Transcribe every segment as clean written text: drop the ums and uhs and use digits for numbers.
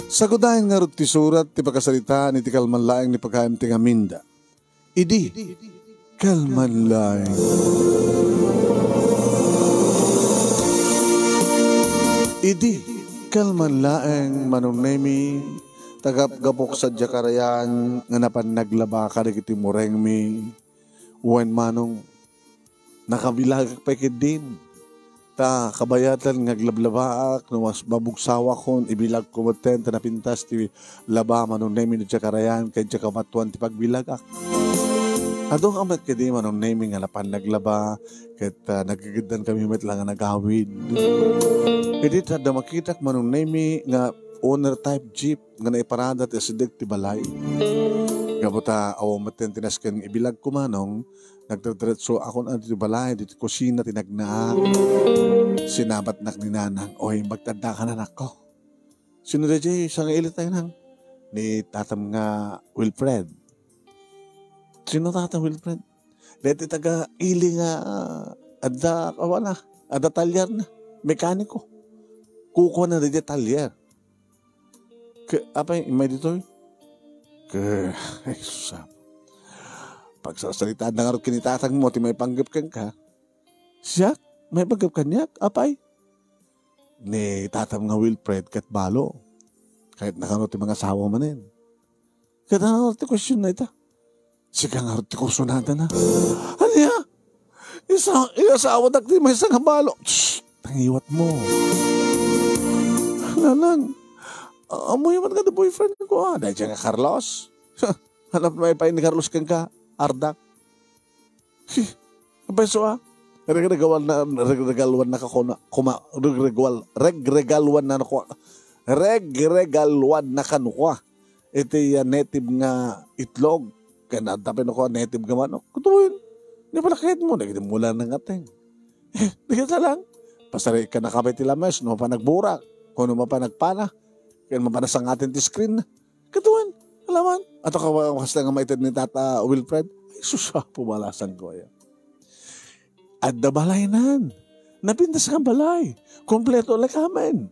Sagudahin nga ti surat ti pagkasalita ni ti kalmanlaeng ni pagkaim ti ngaminda. Idi, kalmanlaeng. Idi, kalmanlaeng manunemi, tagap-gapok sa Jakarayan, nga napan naglaba ka iti mureng mi, uwan manong, nakabilag pekid din. Ta kabayatan ngaglablabaak no mas babugsawa kon ibilag ko maten ta napintas ti laba manon nemi no Jakarayan kay Jakamatuan ti pagbilagak. Adong amat kedi manon nemi nga napan naglaba ket nagigiddan kami met lang nga nagawid. Edi tada makitak manon nemi nga owner type jeep nga naiparada ti asidek ti balay. Gabuta awo maten tinasken ibilag ko manong nagdadiretso ako na dito balay, dito kusina, tinagna. Sinabat nak ni nanang, oy, magtanda ka na nako. Sino na dyan, isang ilit tayo nang? Ni tatam nga Wilfred. Sino tatam Wilfred? Dito taga ili nga, ada, kawan na, ada talyer na, mekaniko. Kuko na dito talyer. Apa yung imay dito? Ay, susap. Pagsasalita na nga rin kinitatang mo, ti may panggap kang ka. Siya, may panggap ka niya, apay. Ni tatam nga Wilfred kat balo. Kahit nakanot ti mga asawa manin. Kahit nakanot ti question na ita. Siya nga rin ti kurso nata na. Ano ya? Isasawa na ti may isang balo. Shhh, tangiwat mo. Nalang, amoy man ka na boyfriend ko ah. Dahil siya nga Carlos. Hanap na may pain ni Carlos kang ka. Ardak. Peso regregaluan na kanukwa. Ito yung native nga itlog. Kaya natapin ako native nga manok. Kutuin. Hindi pala kahit mo. Nagiging mula ng ating. Dikita lang. Pasari ka nakapit tilames. No pa nagburak. Kung no pa nagpana. Kaya mapanasang atin ti screen. Kutuin. Alaman. Ato ka kasi nga maitid ni Tata Wilfred. Ay, susah pumalasan ko. At da balay nan. Napintas ka balay. Kompleto lang kamen.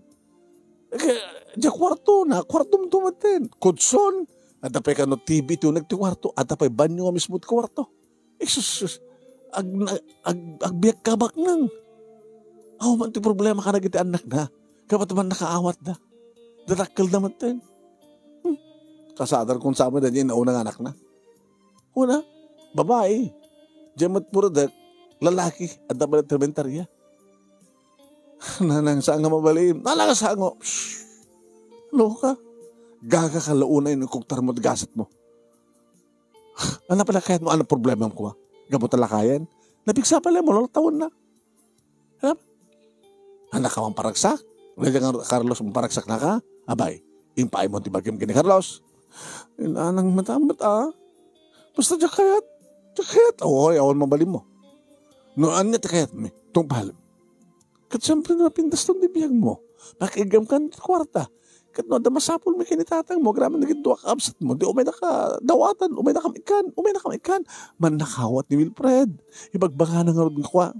Diya kwarto na. Kwarto mo tumatin. Kudson. At apay ka no TV ito nagti kwarto. At apay banyo nga mismo ti kwarto. Ay, sus. Agbiyak kabak nang. Aw, man ti problema ka na giti anak na. Kapat man nakaawat na. Darakal naman tin. Kasadar kung sa amin na dyan na unang anak na. Una, babae. Diyamat puradak, lalaki, at dapat na termentarya. Nanang saan nga mabalim? Nalaga saan nga? Shhh! Loka. Gaga ka launay ng kuktar mo at gasat mo. Ano pala kahit mo, ano problema mo ko? Gabot talakayan? Napigsa pala mo, taon na. Alam? Anak ka mang paragsak? Wala Carlos, mong paragsak na ka? Abay, impay mo tibagim kini Carlos. Inanang matamat Basta jakayat. Oy, awan mabalim mo. Noan niya takayat me. Itong pahalim. Kat siyempre napindas tong dibiyag mo. Nakigam ka ng kwarta. Kat no, damasapol may kinitatang mo. Grabe naging duwak absat mo. Di umay na ka dawatan. Umay na kamikan. Man nakawat ni Wilfred. Ibagbaga na nga rin kwa.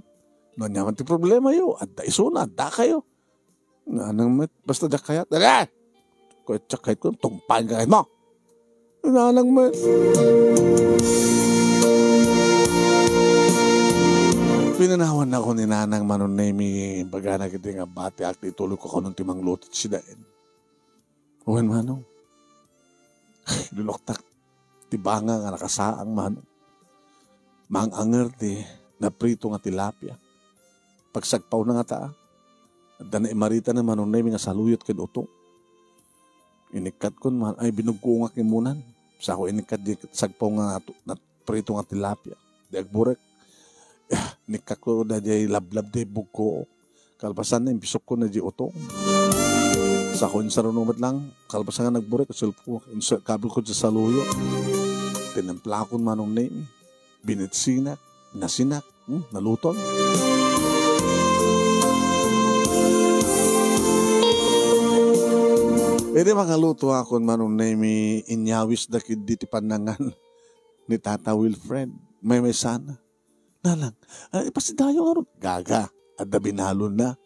Noan niya man ti problema yo. At da isuna. At da kayo. Nanang met. Basta jakayat. Dali! Kaya jakayat ko. Tumpahin ka kahit mo. Nanang man. Pinanawan na ako ni Nanang Manonemi baga na kita nga bati at itulog ko nung timang lutot si Daen. Uwan manong. Luloktak. Tibanga nga nakasaang manong. Manganger ti naprito nga tilapia. Pagsagpaw na nga taa. At na imarita na Manonemi nga saluyot kin utong. Inikat ko man ay binugkungak imunan. Sa ako inikat di sagpaw nga naprito nga tilapia. Di agburek. Nikak ko na di lablab di bugko. Kalpasan na impisok ko na di utong. Sa ako insarunumat lang. Kalpasan nga nagburek. Kabel ko di saluyot. Tinamplakon manong name. Binitsinak. Nasinak. Naluton. Pwede makaluto ako manong name inyawis da kiditi panangan ni Tata Wilfred. May sana. Nalang, ipasidayo nga ron. Gaga. At da binalon na.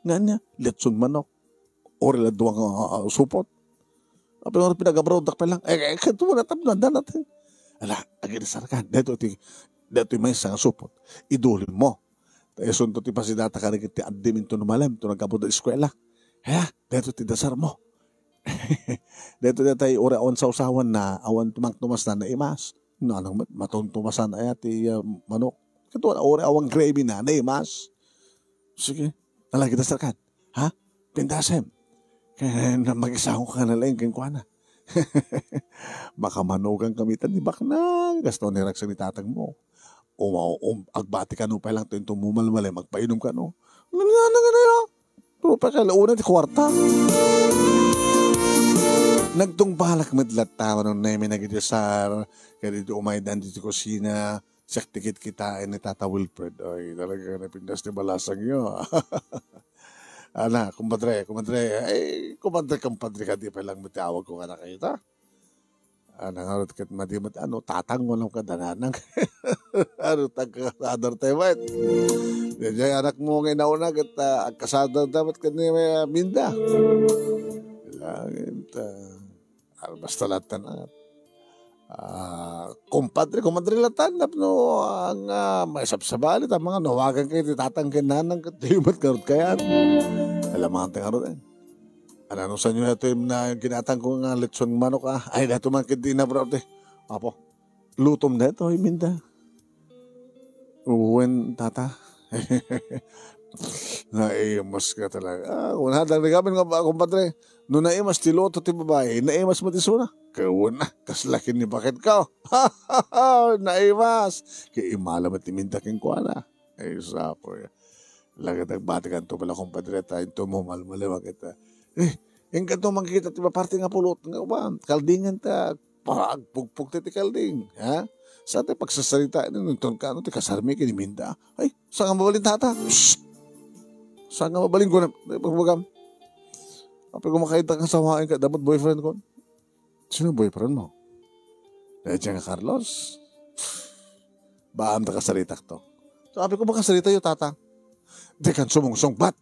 Nga niya, letson manok. O reladuang supot. Apil nga pinag-abroad pa lang. Kanto mo natapnan natin. Ala, aginasar ka. Dito may isang supot. Idulin mo. Tayo sunto ti pasidata ka rin ti adim into numalam. Ito nagkabot na eskwela. Kaya, dito ti dasar mo. Dito na tayo ura-on sa usawan na awan tumang-tumas na naimas. Anong matuntumasan ay ti manok. Kato na ura-awang gravy na naimas. Sige, nalagi dasar ka. Ha? Pindasem. Kaya mag-isahong ka na lang keng kuha na. Baka manugang kamitan ni Baknang. Gasto ni Raksang ni tatang mo. Agbati ka no pa lang ito yung tumumalmalay. Magpainom ka no. Pero pa kalauna ti kwarta. Nagtung balak madlat tama nung namin nagidasar. Kaya dito umaydan dito kusina. Saktikit kita ni Tata Wilfred. Ay, talaga napindas ni balasang nyo. Ana, kumpadre. Ay, kumpadre ka di pa lang matawag ko ka na kayo ta. Ana, ngarot kat madimat, tatang mo lang kadananang. Tagkasadar tayo, mate. Diyan, anak mo ngayon nauna, kasadar dapat ka niya minda. Langit, basta latan na. Kumpadre latan, no, ang may sabsabalit, ang mga nawagan kayo, tatang kinanang, katimat karot kayan. Alam mga tangarot eh. Ano sa inyo na ito na ginatang ko nga lechon manok ay dato man kiti na bro eh. Apo, lutom na ito, minda. Uwen tata. Naimas ka talaga. Kung hadang nagabin nga ba, kumpadre, no naimas ti loto ti babae, naimas mo ti suna. Kawun na, kaslakin ni bakit ka. Naimas. Kaya imala mo ti minda king kuana. Ay, sapo ya. Lagat nagbatikan to pala kumpadre tayo tumumalmalawa kita. Yung kanto makikita ti parte nga pulot nga ba? Kaldingan ta. Para agpugpug ti kalding. Ha? Sa atin pagsasalita nung ka ti kasarmi kini minda. Ay, saan nga mabalin tata? Shhh! Saan nga mabalin ko na? Pagbagam. Kapag kumakita kang sawain ka, dapat boyfriend ko. Sino boyfriend mo? Dahil siya nga Carlos. Baam ta kasalitak to. So, kapag kumakasalita yung tata. Di kan sumungsong bat.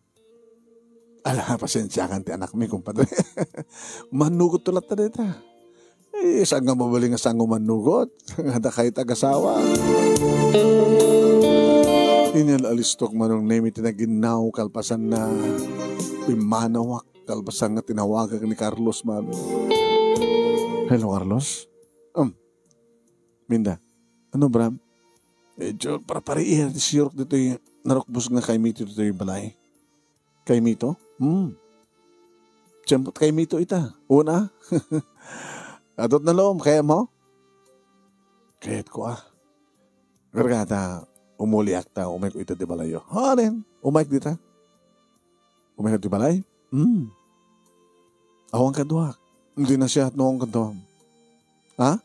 Ala, pasensya kan ti anak mi, kumpadre. Manugot tulat na dito. Eh, saan nga mabaling nga saan manugot? Hada kahit agasawa. Inyal alistok manong name itinaginaw kalpasan na pimanawak kalpasan nga tinawagan ni Carlos man. Hello, Carlos? Minda, ano Bram? Medyo para-pariir ti siyurok dito yung narokbus nga kay Mito dito yung balay. Kay Mito? Siyempot kay Mito ita. Una. Adot na loom, kaya mo? Kahit ko Gargata, umuliak ta, umay ko ito di balayo. Hanin, umay dita. Umay di balay? Awang kaduak. Hindi na siya at noong kaduak. Ha?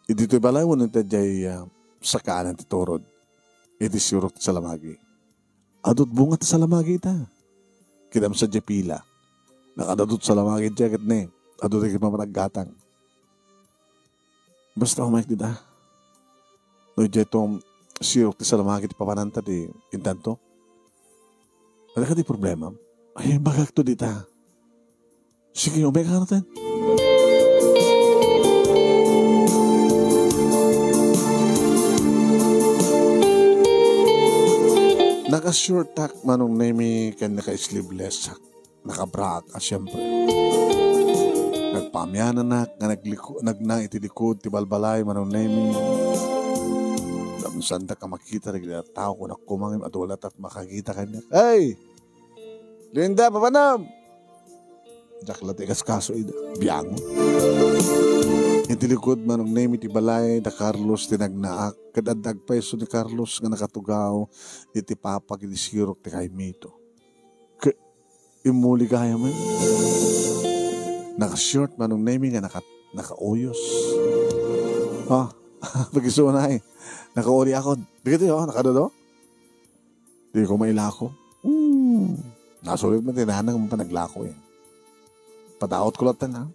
Dito balay mo nung tadyay sa kaanan ti Torod. Iti sirot sa lamagi. Adot bungat sa lamagi ita. Kidam sa Japila. Nakadadot sa lamagi jacket ni. Adot ay kimamanaggatang. Basta umayk dita. No jay itong sirot sa lamagi ti papananta di intanto. Ada ka di problema? Ay, bagak to dita. Sige, umayk ka natin. Naka-short tack manong nemi kan naka-sleeveless naka-bra ka siyempre. Nagpamyanan na nagna itilikod ti balbalay manong nemi. Sanda ka makita rin tao ko na kumangim at walat at makakita kanya. Hey! Linda, papanam! Jaklat ikas kaso biyango. Itilikod manong nemi ti balay da Carlos tinagnaak. Kadadag peso ni Carlos nga nakatugaw iti papag iti sirok ti kay Mito. Imuli kaya man. Naka-short manong nemi nga naka-uyos. Pag-isuwa na naka-uri ako. Dito nakadodo. Di ko mailako. Nasulit mo tinanang mo pa naglako Pataot ko latan ha.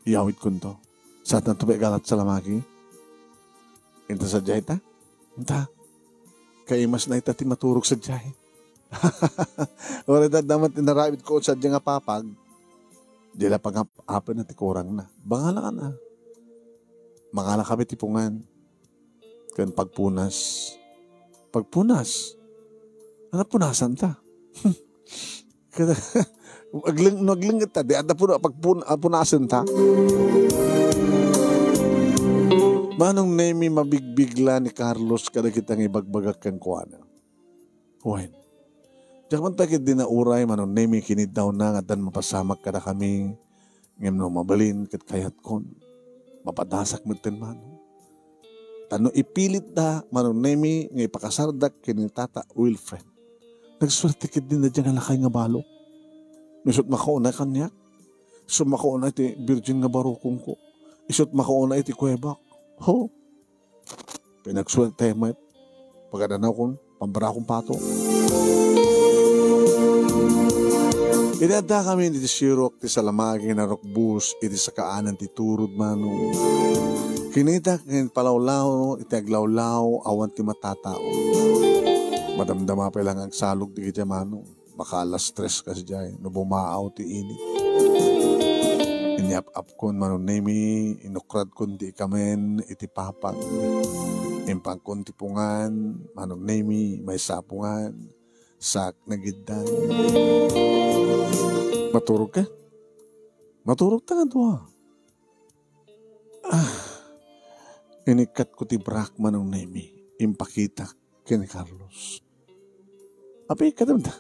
Iyawit ko to. Sa atin tubig galat sa lamagi. Ito sa jay ta? Ita. Kaimas na ita maturog sa jay. Oray damat tinarabit ko sa jay nga papag. Dila pag-apan na ti kurang na. Bangala ka na. Makala kami tipungan. Kan pagpunas. Pagpunas. Ano punasan ta? Naglingat ta. Di ata pagpunasan ta. Manong nemi mabigbigla ni Carlos kada kitang ibagbagak kang kuwana. Wen. Diyan man takit din na uray manong nemi kinid daw na nga dan mapasamak kada kami ngem no mabalin ket kayat kon. Mapadasak meten manong. Tano ipilit da manong nemi nga ipakasardak kini Tata Wilfred. Nagsulat kit din na diyan nga lakay nga balok. Isot makauna kanya. So makauna iti virgin nga barukong ko. Isot makauna iti kuwebak. Ho. Pinagsulat tayo met. Pagkadanaw kong pambarakong pato. Idada kami iti sirok ti salamagi na rokbus iti sakaanan ti turod manong. Kinita kin palawlaw iti aglawlaw awan ti matatao. Madamdama pa lang ang salog di kiti manong. Baka alas 3 kasi dyan. No bumaaw ti init. Inyap-up kon manong nemi. Inukrad kon di kamen iti papag. Impang kon ti pungan. Manong nemi. May sapungan. Sak nagiddan. Maturog ka? Maturog ta nga doa. Inikat ko ti brak manong nemi. Impakita kini Carlos. Api katamda.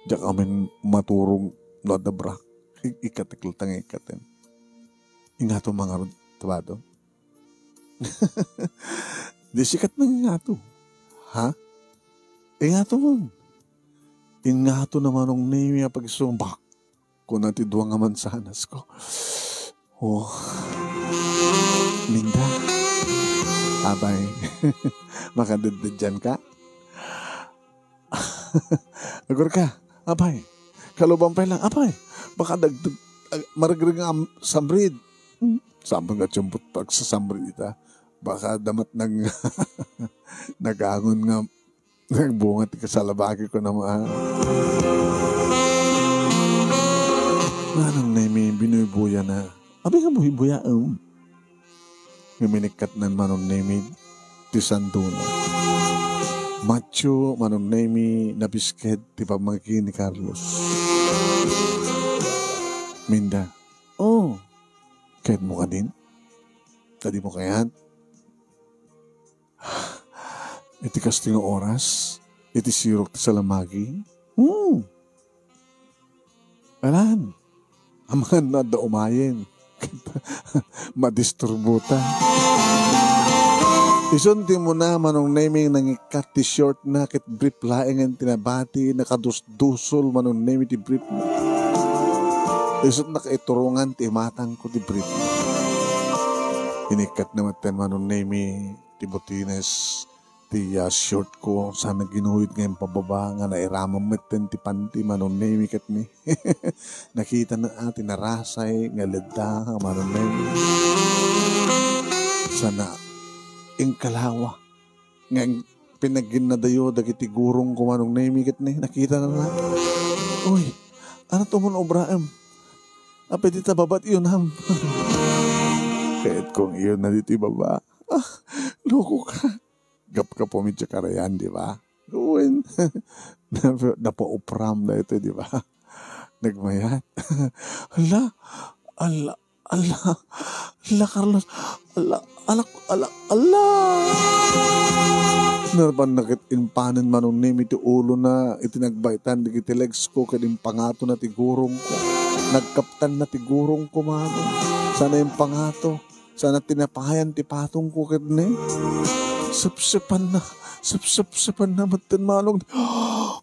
Diyak amin maturong no da brak. Ikatikl tang ikatin. Ingato mga tabado. Di sikat na ingato. Ha? Ingato mo. Ingato naman ng name pag sumbak. Kung natin duwang nga mansanas ko. Oh. Linda. Abay. Makadadad dyan ka? Agur ka. Abay. Kalubang pa lang. Abay. Baka dagdag. Maragrig nga sambrid. Sambang nga tiyempot pag sa sambrid ita. Baka damat nag nagangon nga nagbungat ka sa labagi ko naman. Manang na may binubuya na. Abi nga mo hibuya Miminikat nan manong nemi ti Sanduno. Macho manong nemi na bisket ti pamangkin ni Carlos. Minda. Oh. Kahit mo ka din? Tadi mo kayahan? Iti kasting oras? Iti sirok ti salamagi? Alan. Aman na da umayin. Madisturbuta. Isunti mo na manong naming nangikat ti short na kit brief laing ang tinabati nakadusdusol manong naming ti brief na. Isut na kaiturungan ti matang ko ti brief na. Inikat naman ten manong naming ti botines ti short ko sana ginuhit ngayong pababa nga nairamam meten ti panti manong naming kat ni. Nakita na atin narasay nga leda manong naming. Sana ingkalawa nga pinagin na dayo dagiti gurong ko manong naming kat ni. Nakita na. Uy, ano to mon obraem? Apet ita babat yun ham. Kahit kung iyon na dito baba. Loko ka. Gap ka po medyo karayan, di ba? Gawin. Napaupram na ito, di ba? Nagmayat. Ala, Carlos. Ala. Narban nakit impanan manong name iti ulo na itinagbaitan di kiti legs ko kadim pangato na tigurong ko. Nagkaptan na tigurong ko manong. Sana yung pangato. Sana tinapahayan ti patong ko kadne. Sapsapan na matan manong.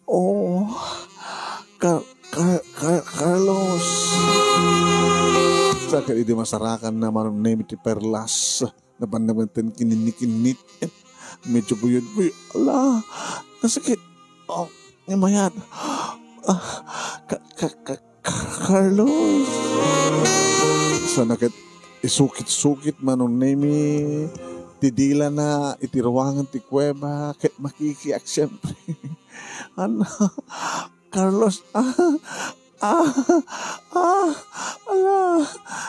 Oh. Carlos. Saka iti masarakan na manong name iti perlas. Napanamatan kininikinit. Medyo buyod. Ala, nasakit. Oh, ngamayat. Carlos. Sa nakit, isukit-sukit manong nemi. Tidila na itiruangan ti kuweba. Kahit makikiyak siyempre. Ano? Carlos.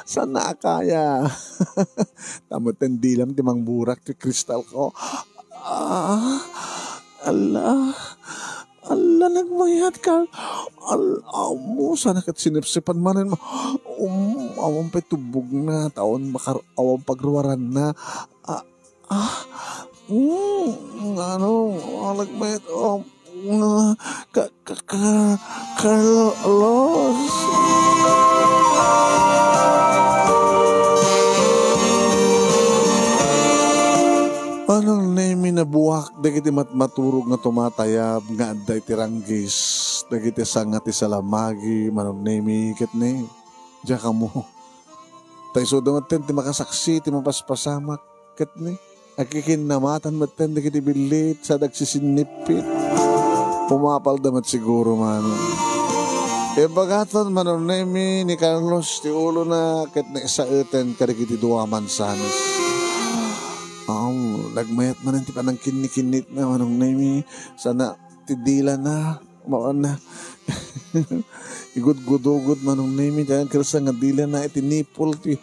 Sana kaya. Tamot hindi lang timang burak ti kristal ko. Ah, ala. Ala, nagmayat ka. Amo, sana kat sinipsipan manin mo. Awang pa'y tubog na. Taon awang pagruwaran na. Ah, ah, ano, nagmayat. Carlos. Anong name na buwak, dagiti maturog nga tumatayab, nga aday tiranggis, dagiti sangat isalamagi, manong name ikit ni, diya ka mo. Tay so dumaten, ti makasaksi, ti mapaspasamak, kat ni. Akikinamatan maten, dagiti bilit, sa dagsisinipit. Pumapal damat siguro man. E bagaton manong name ni Carlos, ti ulo na, kat na isaeten, kadagiti duwaman sanas. Nagmayat man ti panang kinikinit na manong name sana tidila na mao na igud-gudugod manong name kaya kersa nga dila na itinipol ti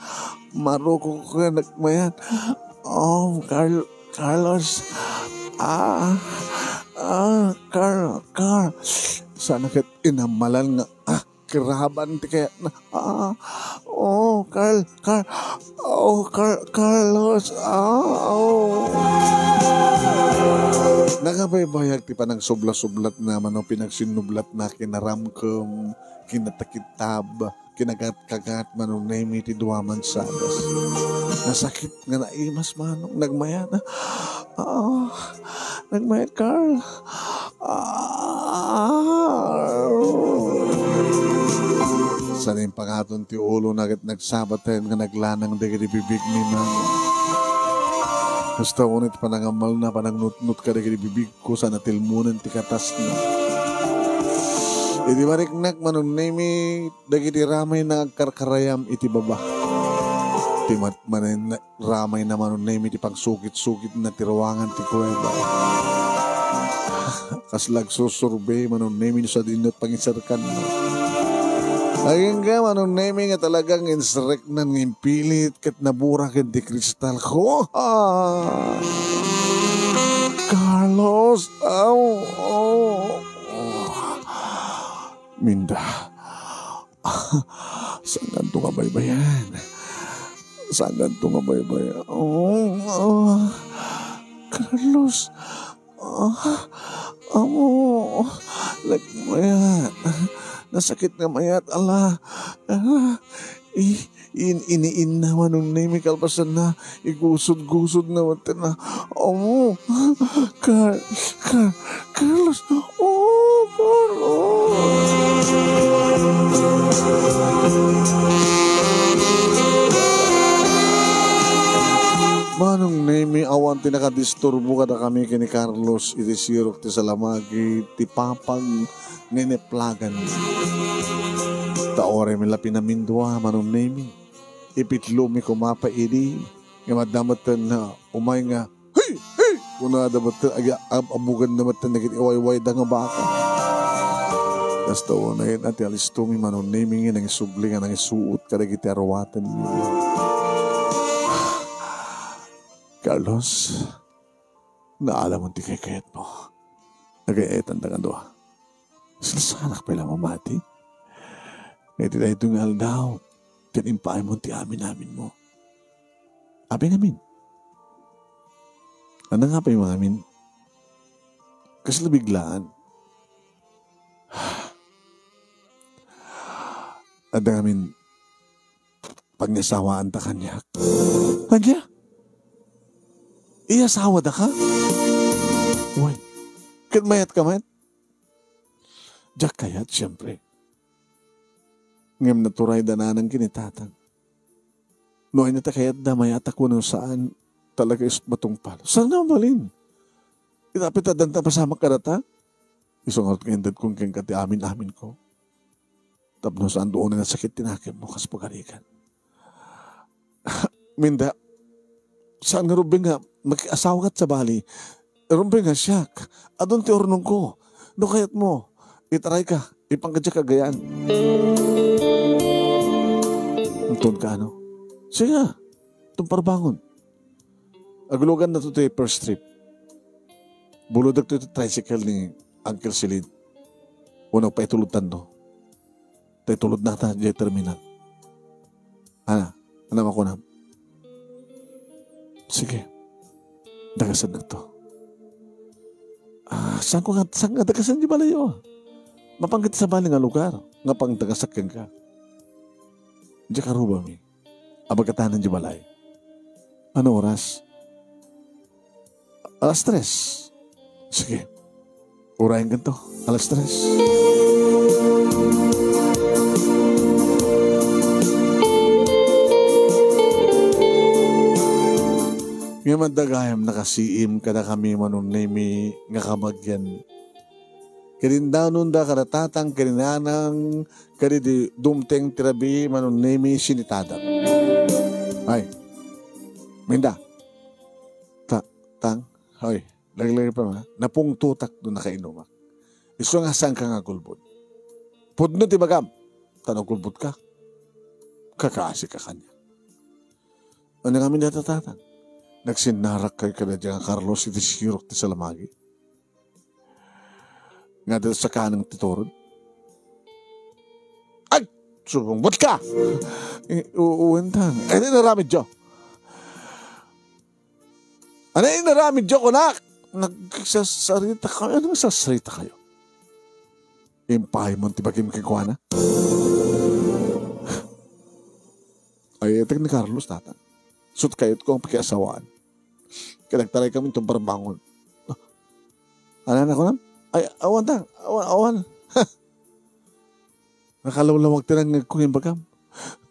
maroko ko nagmayat Carlos Carl sana ket inamalan nga kiraban ti kaya na Carlos nagabaybayag ti panang subla-sublat naman o pinagsinublat na kinaramkem kinatakitab kinagat-kagat manong name ti duwaman sadas nasakit nga naimas manong nagmayat nagmayat Carl sana yung pangaton ti ulo nagsabaten nga naglanang dagiti bibig ni man. Basta unit panangamal na panangnut-nut ka dagiti bibig ko sana tilmunan ti katas na. Iti mariknak manon name dagiti ramay na agkarkarayam iti baba. Ti ramay na manon name iti pagsukit-sukit na tiruangan ti kuweba. Kaslag susurvey manon name sa dinot pangisarkan na. Ayun ka, manong name nga talagang insrek ng impilit kat naburak di kristal ko. Carlos, Minda, saan ganito nga baybayan? Saan ganito nga baybayan? Carlos, nagmayat. Nasakit nga mayat, iniin naman nung name kalpasan na, igusod-gusod naman na, Carlos, Carlos. Manong name, awan tinakadisturbo kada kami kini Carlos, iti sirok ti salamagi, ti papag, ngineplagan. Taore mi lapi na mindwa, manong name. Ipitlo mi kumapa idi. Nga madamatan na umay nga, hey! Kuna damatan, abugan damatan, nagit iway-way da nga baka. Tas taon na yun, ati alisto mi manong name nga, nang isubli nga, nang isuot, kadagiti arawatan mi. Carlos, naalam mo ti kayat mo. Nagayatan da nga doa. Sinasanak pa lang mamati. Ngayon tayo tungal daw. Tinimpaan mo ti amin mo. Abi namin. Ano nga pa yung amin? Kasi nabiglaan. At namin pag nasawaan ta kanya. Kanya? Iasawa da ka? Uy, mayat ka man? Diyak kayat, siyempre. Ngam naturay dananang kinitatang. Noy na ta kayat damay at ako nung saan talaga is matungpal. Saan na malin? Itapit na danta pasama karata? Isang out kaindat kong keng kati amin ko. Tapno saan doon na sakit tinakim mo kas pagarikan. Minda, saan nga rubing nga mag-asawa kat sa bali? Rubing nga siyak. Adon ti ornong ko. No kayat mo. Itaray ka, ipangkadya ka gayaan. Tun ka ano? Sige nga, itong parbangon. Agulugan na ito ito first trip. Buludag ito tricycle ni Uncle Silid. Unang pa itulutan to. Tayo tulod na ta, J terminal. Ano ako na? Sige. Dagasan na to. Saan nga dagasan di balayo? Mapanggit sa bali nga lugar. Nga pang dagasakyan ka. Diya ka ruba mi. Abagkatanan di balay. Ano oras? 3:00. Sige. Urahin ganito. 3:00. Nga mandagayam nakasiim kada kami manunemi nga kabagyan. Kirindanon da karatatang kirinanang karidi dumteng tirabi manunemi sinitadang. Ay, minda. Tang, hoy, lagi pa ma. Napung tutak doon nakainumak. Iso nga saan ka nga gulbod. Pudno ti bagam. Tanong gulbod ka. Kakaasi ka kanya. Ano nga minda tatatang? Nagsinarak kay kada dyan Carlos iti sirok ti salamagi. Nga dito sa kanang titurod. Ay! Sumbot ka! Uwintang. Ano yung naramid dyo? Ano yung naramid dyo, kunak? Nagsasarita kayo. Ano nagsasarita kayo? Impahay mo ti bagim kay Kuana? Ay, etek ni Carlos tata. Sut kayot ko ang pakiasawaan. Kinagtaray kami itong barbangon. Ano na ko na? Ay, awan. Nakalawlawag tinang kong yung bagam.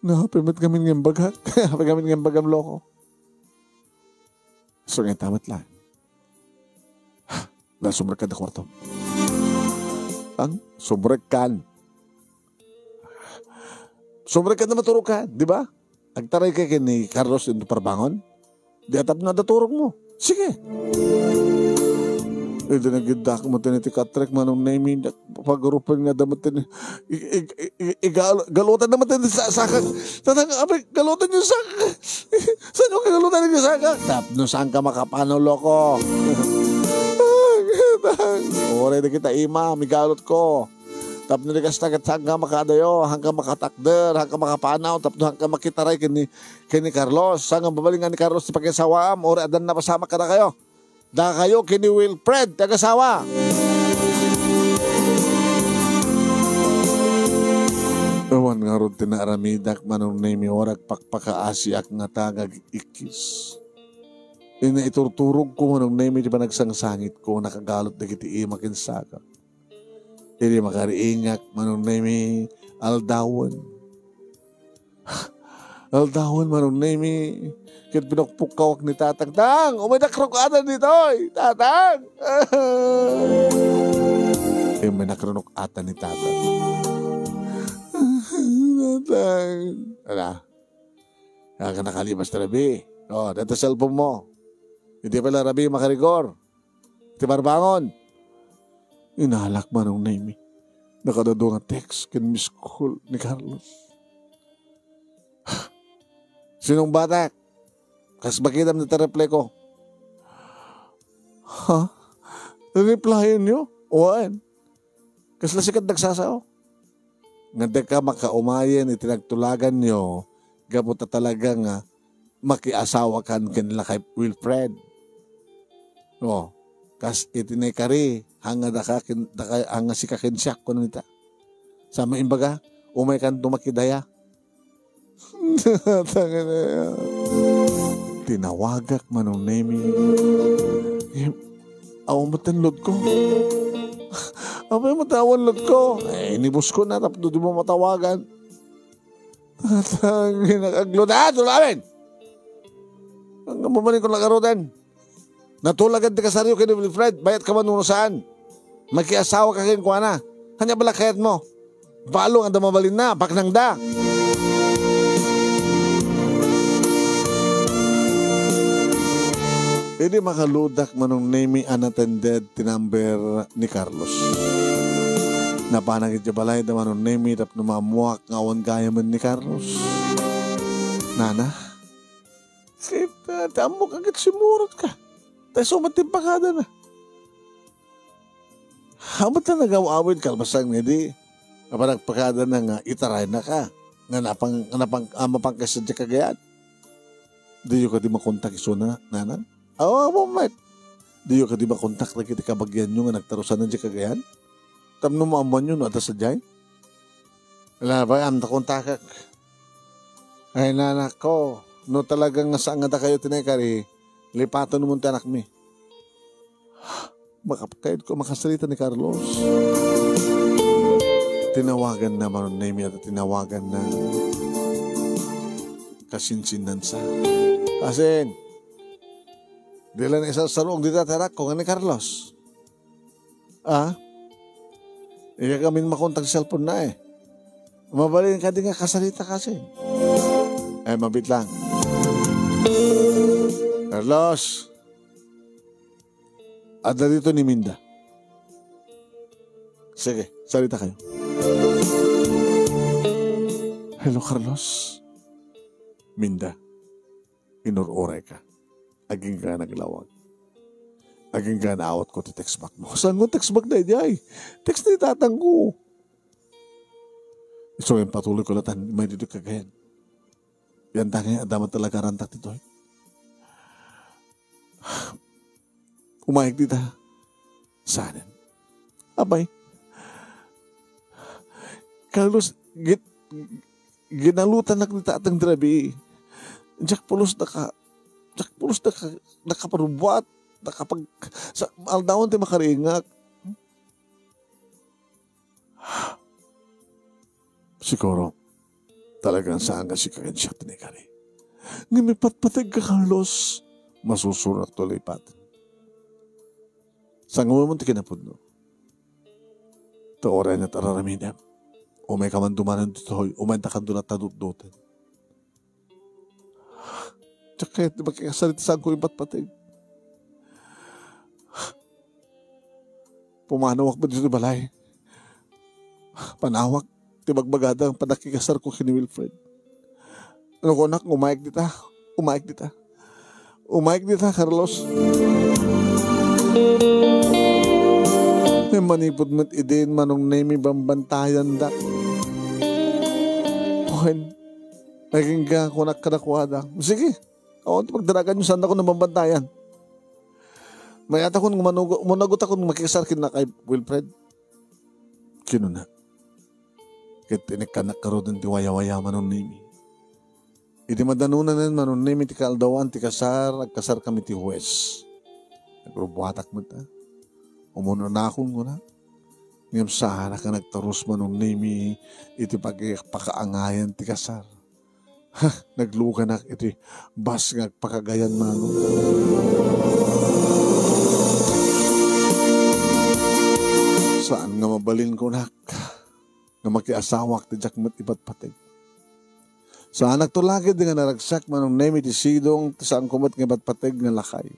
Nahapimat kami ng bagam. Hapi kami ng bagam loko. So ngayon tamat lang. Nasumrag ka na kwarto. Ang sumrag kan. Sumrag ka na maturukan, di ba? Agtaray kay ni Carlos yung parbangon. Di atap na daturog mo. Sige. Ito na gidak mo tiniti katrek manong naimin. Pag-urupan nga damat tin. Galutan naman tin sa sakak. Tatang, abay, galutan yung sakak. Saan yung galutan yung sakak? Tap, no saan ka makapano, loko? Oray na kita ima, may galot ko. Tap na likas tagat hanggang makadayo, hanggang makatakder, hanggang makapanaw, tap na hanggang makitaray kini Carlos. Hanggang babalingan ni Carlos sa pag-asawaam, ori adan na pasama ka na kayo. Da kayo kini Wilfred, tagasawa. Ewan nga ron tinaramidak manong na imiwarag pakpakaasiak nga tagag ikis. Inaiturturog ko manong na imi di ba nagsangsangit ko, nakagalot na kiti imakin saka. Hindi makariingak, manong nemi aldawan. Aldawan, manong nemi. Kaya pinakpukawak ni Tatang. Tang, umidakrokatan dito, Tatang! Kaya may nakrokatan ni Tatang. Tatang. Ala, kaya nakalibas na Rabi. O, dito cellphone mo. Hindi pala Rabi makarigor. Hindi marbangon. Inalak manong name. Nakadado nga text kin miss call ni Carlos. Sinong bata? Kas bakidam na ta-reply ko. Ha? Replyin nyo? Oan. Kas lasikat nagsasao. Nga ka makaumayan itinagtulagan nyo. Gaputa talaga nga makiasawa kan kanila kay Wilfred. O. Kas itinay kari, hanga hanga si kakinsyak ko nita. Sama imbaga, umay kan tumakidaya. Tinawagak manong nemi. Awan mo tanlod ko. Awan mo tanlod ko. Inibus ko na, tapos di mo matawagan. Nakaglod. Tulamin! Hanggang mamaling ko nakaroten. Natulagan di kasaryo kay Wilfred, bayat ka manuno saan? Magkiasawa ka kayo kuha Hanya bala kayat mo. Balo ang damabalin na, baknang da. Hindi makaludak manong naming unattended tinumber ni Carlos. Napanagit niya balay da manong naming tap numamuak nga awan kaya man ni Carlos. Nana, tamo kagit simurot ka. Tayo sumatimpakada na. Hamat na nag-awawin kalmasang nga di. Kapanagpakada na nga itaray na ka. Nga napang mapangkasadya kagayan. Di yung ka di makontak iso na, nanan? Oo, mate. Di yung ka di makontak na kita kabagyan nyo nga nagtarusan na di kagayan? Tamno mo aman yun, ada sa dyan? Wala ba, am na kontakak. Ay, nanak ko, no talagang saan nga kayo tinekari, lipaton mo tanak mi. Makapakaid ko makasalita ni Carlos. Tinawagan na Manong Nemi at tinawagan na kasinsinan sa. Kasin, dila na isang sarong dito tarak ko nga ni Carlos. Iya kami makontag sa cellphone na eh. Mabalin ka din nga kasalita kasi. Mabit lang. Carlos, ada dito ni Minda. Sige, salita kayo. Hello, Carlos. Minda, inururay ka. Aging ka naglawag. Aging ka naawat ko ti text back mo. Saan mo text back na ijay? Text na itatang ko. So, yung patuloy ko latan, may dito kagayan. Yan tangay, adaman talaga rantak dito. Umayag dita. Saanin? Abay. Carlos, ginalutan na kita atang drabi. Jack pulos nakaparubuat, sa aldawon tayo makaringak. Siguro, talagang saan ka si kagan siya tinikari. Ngimipatpatag ka, Carlos. Masusurak tuloy patin. Saan mo ti kinapudno? Ito oray na tararaminam. O may kamandumanan dito hoy. O may takan doon at tadut-dutin. Tsaka di magkakasalita saan ko ipatpatag. Pumanawak ba dito balay? Panawak. Tibagbagada ang panakikasar ko kini Wilfred. Ano ko nak, umayag dita. Umayag dita. Umayag dita, Carlos. May manipod mo't idin Manong Nemi bambantayan da. Bukan. Naging ka ako nakadakwada. Sige. Ako pagdaragan nyo saan ako na bambantayan. Mayat ako managot ako makikasarkin na kay Wilfred. Kino na. Kaya tinikanak ka rin tiwaya-waya Manong Nemi. Iti madanunan na Manong Nemi ti kaldawan ti kasar, agkasar kami ti Huwes. Nagrubuhatak mo ta. Umuna na akong muna. Ngayon sana ka nagtarus Manong Nemi iti pagpakaangayan ti kasar. Nagluka na iti bas nga pakagayan Manong. Saan nga mabalin ko nak? Nga makiasawak ti jakmat ibat patig. Sa anak to lagi di nga naragsak Manong Nemi ti sidong ti saan kumat nga ibat patig nga lakay.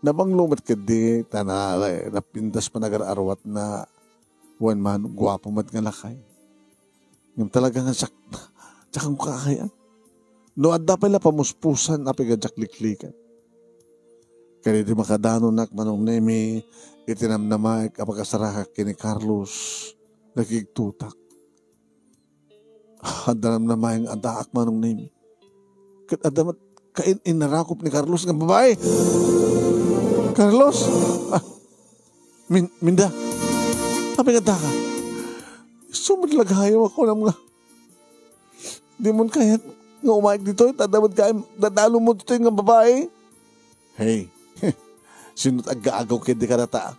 Nabang lumat ka di tanala napintas pa nagar-arwat na wan man guwapo mat nga lakay. Yung talaga nga tsakang kakayan. No adda pala pamuspusan api nga jakliklikan. Kaya di makadano nak Manong Nemi itinamnamay kapagkasarahak kini Carlos nagigtutak. Andanam na mayang adaak Manong Nemi. Kat adamat kain inarakop ni Carlos ng babae. Carlos! Minda! Sabi nga ka. Sumadlaghayaw ako ng mga di mo kaya nga umayag dito. Tadamad kaya dadalo mo dito yung babae. Hey! Sinot aga-agaw kaya di karata.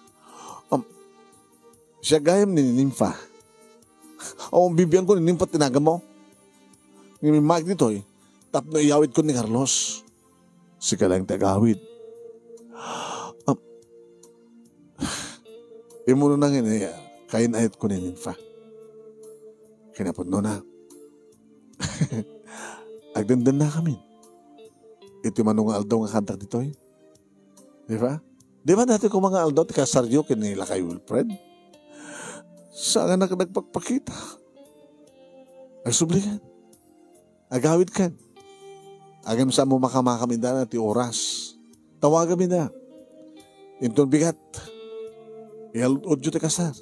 Siya gayam ni Nimfa. O bibiyan ko ni Nimfa tinaga mo. Ngayon may dito tap na iyawid ko ni Carlos. Sika lang tagawid. Imuno na nga kain ayat ko ni Nimfa. Kinapod no na. Agdandan na kami. Ito manong aldaw nga kantak dito eh. Di ba? Di ba dati ko mga aldaw tika saryo kinila kay Wilfred? Saan nga nagpagpakita? Ay subligan. agawid kan. Agam sa mo makamakaminda na ti oras. Tawagan mi na. Inton bigat. Ialod yun ti kasar.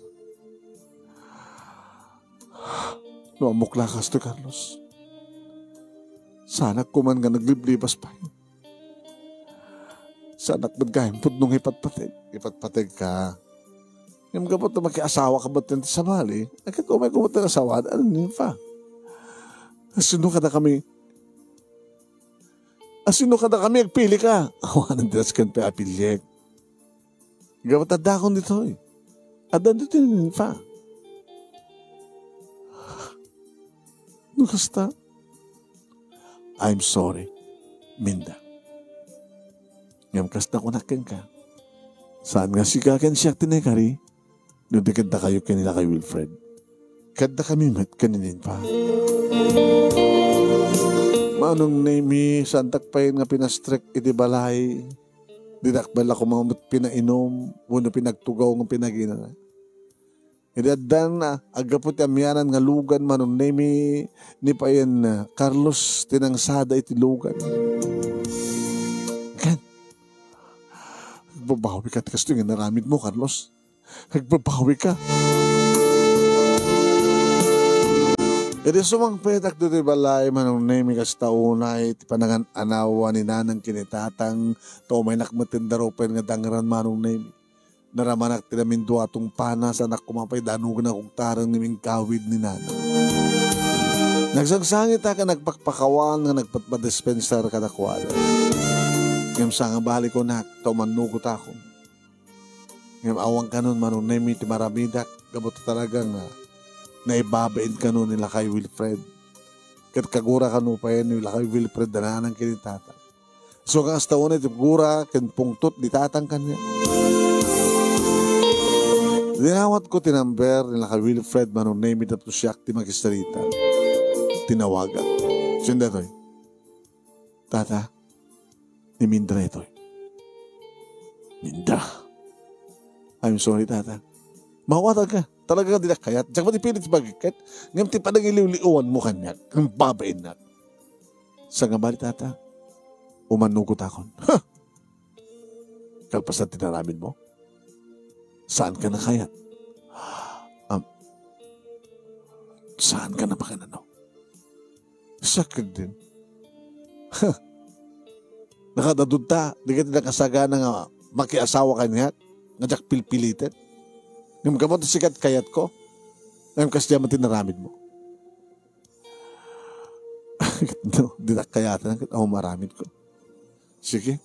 No, amukla kas to, Carlos. Sana kuman nga nagliblibas pa yun. Sana magkahimpod nung ipatpateg. Ipatpateg ka. Yung gabot na magkiasawa ka ba't yun sa mali? Agad may kumot na asawa. Ano yun pa? Asino ka na kami? Agpili ka. Awanan dinas kan pa apilyek. Gabot adakon dito eh. Adan dito yun pa. Nukasta. I'm sorry, Minda. Ngam kasta ko nakin ka. Saan nga si kakan siya tinekari? Nudikad na kayo kanila kay Wilfred. Kada kami mat kaninin pa. Manong name santak pa yun nga pinastrek iti balay. Didakbal ako mga pinainom. Wano pinagtugaw ng pinagina na. Idadan na agapot amyanan nga lugan manong name ni payan Carlos tinangsada iti lugan. Kan? Nagbabawi ka tikas ito yung naramid mo, Carlos. Nagbabawi ka. Iti sumang petak dito balay manong name kas taunay ti panangan anawa ni nanang kinitatang to may nakmatin daropen nga dangaran manong name. Naramanak tinamin duatong panas anak kumapay danug na kong tarang niming kawid ni nanang. Nagsangsangit ka nagpakpakawan nga nagpatpadispenser ka nakwala. Ngam sa nga balik ko na to manugot ako. Ngam awang kanon manong name ti maramidak gabot talagang naibabain ka nun nila kay Wilfred. Kat kagura ka nun pa yan nila kay Wilfred na nanang kinitata. So kang hasta una iti gura ken pungtot di tatang kanya. Dinawat ko tinamber nila kay Wilfred manong name it up to siyak ti magistarita. Tinawagan. Sinda to'y. Tata, ni Mindra ito'y. Mindra. I'm sorry, tata. Mawatag ka. Talaga di na kayat. Diyak mo di pilit bagikit. Ngayon ti padang iliuliuan mo kanyak. Ang babain na. Sa nga bali, tata, umanugot akon. Ha! Kalpasan tinaramin mo? Saan ka na kayat? Saan ka na makanano? Sakag din. Ha! Nakadadunta. Di ka tinakasagana nga makiasawa kanyak. Nga diyak pilpilitin. Yung gamot na sikat kayat ko, ngayon kasi diyan matinaramid mo. No, di na kayatan ako maramid ko. Sige.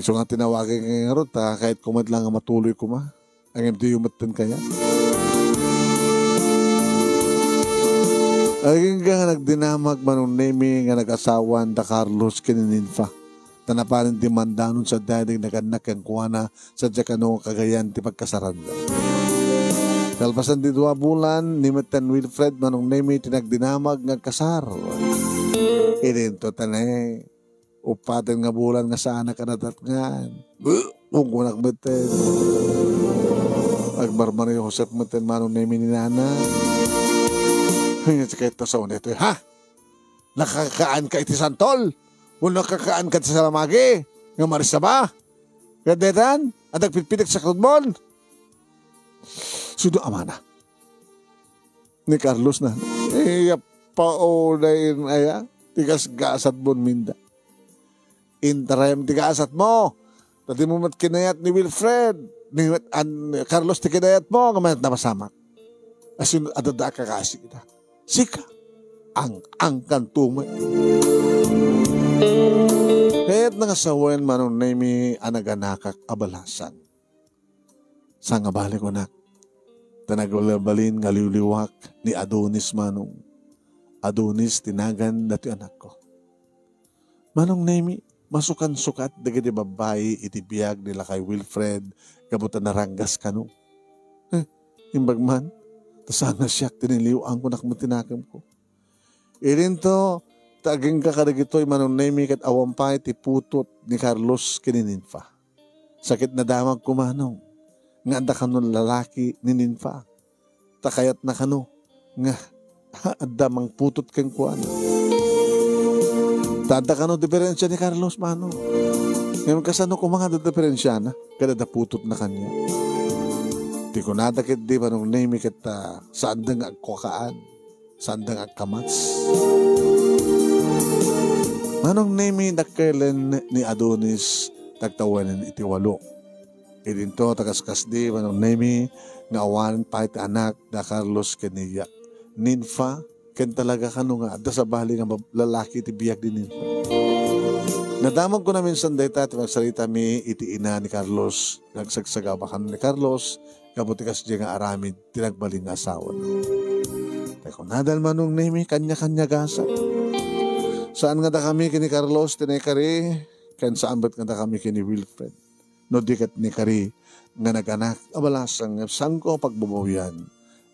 So nga tinawagin ngayon ron, kahit kumad lang matuloy ko ma. Ang hindi yung matan kaya. Aging nga nagdinamag manong name nga nag-asawan da Carlos kinininfa. Tanapanin di mandanon sa dadig naganak ang kuwana sa Jakano kagayan ti pagkasaranda. Kalpasan di 2 bulan, ni Metan Wilfred manong name tinagdinamag nga kasar. Idento tanay, upaten nga bulan nga sana kanatatngan. Ungkunak Metan. Agbarmari Josep Metan manong name ni Nana. Hingga sakita sa unito, ha? Nakakaan ka iti santol? Wala kakaan ka sa salamagi. Nga marisa ba? Kadetan? At nagpitpitik sa krudmon? Sudo amana. Ni Carlos na. Paunayin aya. Tigas gasat bon minda. Intarayam tigasat mo. Tati mo mat kinayat ni Wilfred. Ni Carlos ti kinayat mo. Ngamayat na masamak. Asin adada kakasi kita. Sika. Ang kantumay. Kaya't nangasawen manong name anaganakak abalasan. Sa nga balik ko na, tanagulabalin nga liwliwak ni Adonis manong. Adonis tinagan dati anak ko. Manong name, masukan-sukat dagiti babae iti biyag nila kay Wilfred kabutan naranggas kano. Imbagman, tasana siyak tiniliwaan ko nakmatinakam ko. Irin to, taging kakaragito'y manong name kat awampay ti putot ni Carlos kinininfa. Sakit na damag kumanong. Nga anda kanon lalaki ni ninfa. Takayat na kano. Nga Adamang putot kang kuan. Tada ka no diferensya ni Carlos mano. Ngayon kasano ko mga diferensya na kada da putot na kanya. Di ko nadakit di manong name kita saan dang agkukaan, saan dang agkamats. Manong name nakailan ni Adonis tagtawanan iti walo. Idinto tagaskas di manong name nga awan pa iti anak da Carlos kaniya. Ninfa ken talaga kano nga adda sa bali nga lalaki ti biyak din ninfa. Nadamag ko na minsan dayta ti magsalita mi iti ina ni Carlos. Nagsagsagabakan ni Carlos kabutikas di nga aramid tinagbaling nga asawa na. Teko nadal manong name kanya-kanya gasa. Saan nga da kami kini Carlos tinekari ken saan bat nga da kami kini Wilfred. No dikat ni kari nga naganak abalasang sangko pagbubuyan.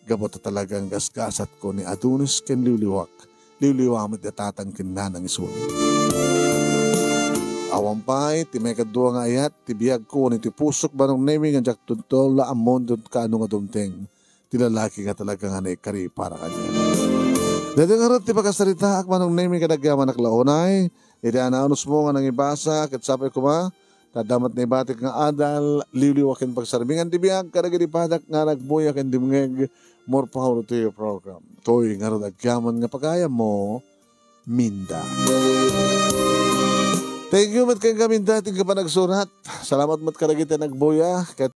Gabot talagang gasgasat ko ni Adonis ken liwliwak. Liwliwamit datatang kinanang isunod. Awampay, ti may kadua nga ayat, ti biyag ko, ni ti pusok ba nung naming nga jak tuntol la amon dun ka ano nga dumteng. Ti lalaki nga talaga nga naikari para kanya. Dito nga rin ti pagkasarita ak manong naming kadagyaman naklaonay, iti anaunos mo nga nang ibasa, kat sapay ko ba, tadamat na ibatik nga adal, liwliwakin pagsarbingan ti biyag, kadagiripadak nga nagbuyak and dimngeg, more power to your program. Toy nga rin agyaman nga pagkaya mo, Minda. Thank you mat kang kaminda, tingka pa nagsurat. Salamat mat karagita nagbuya.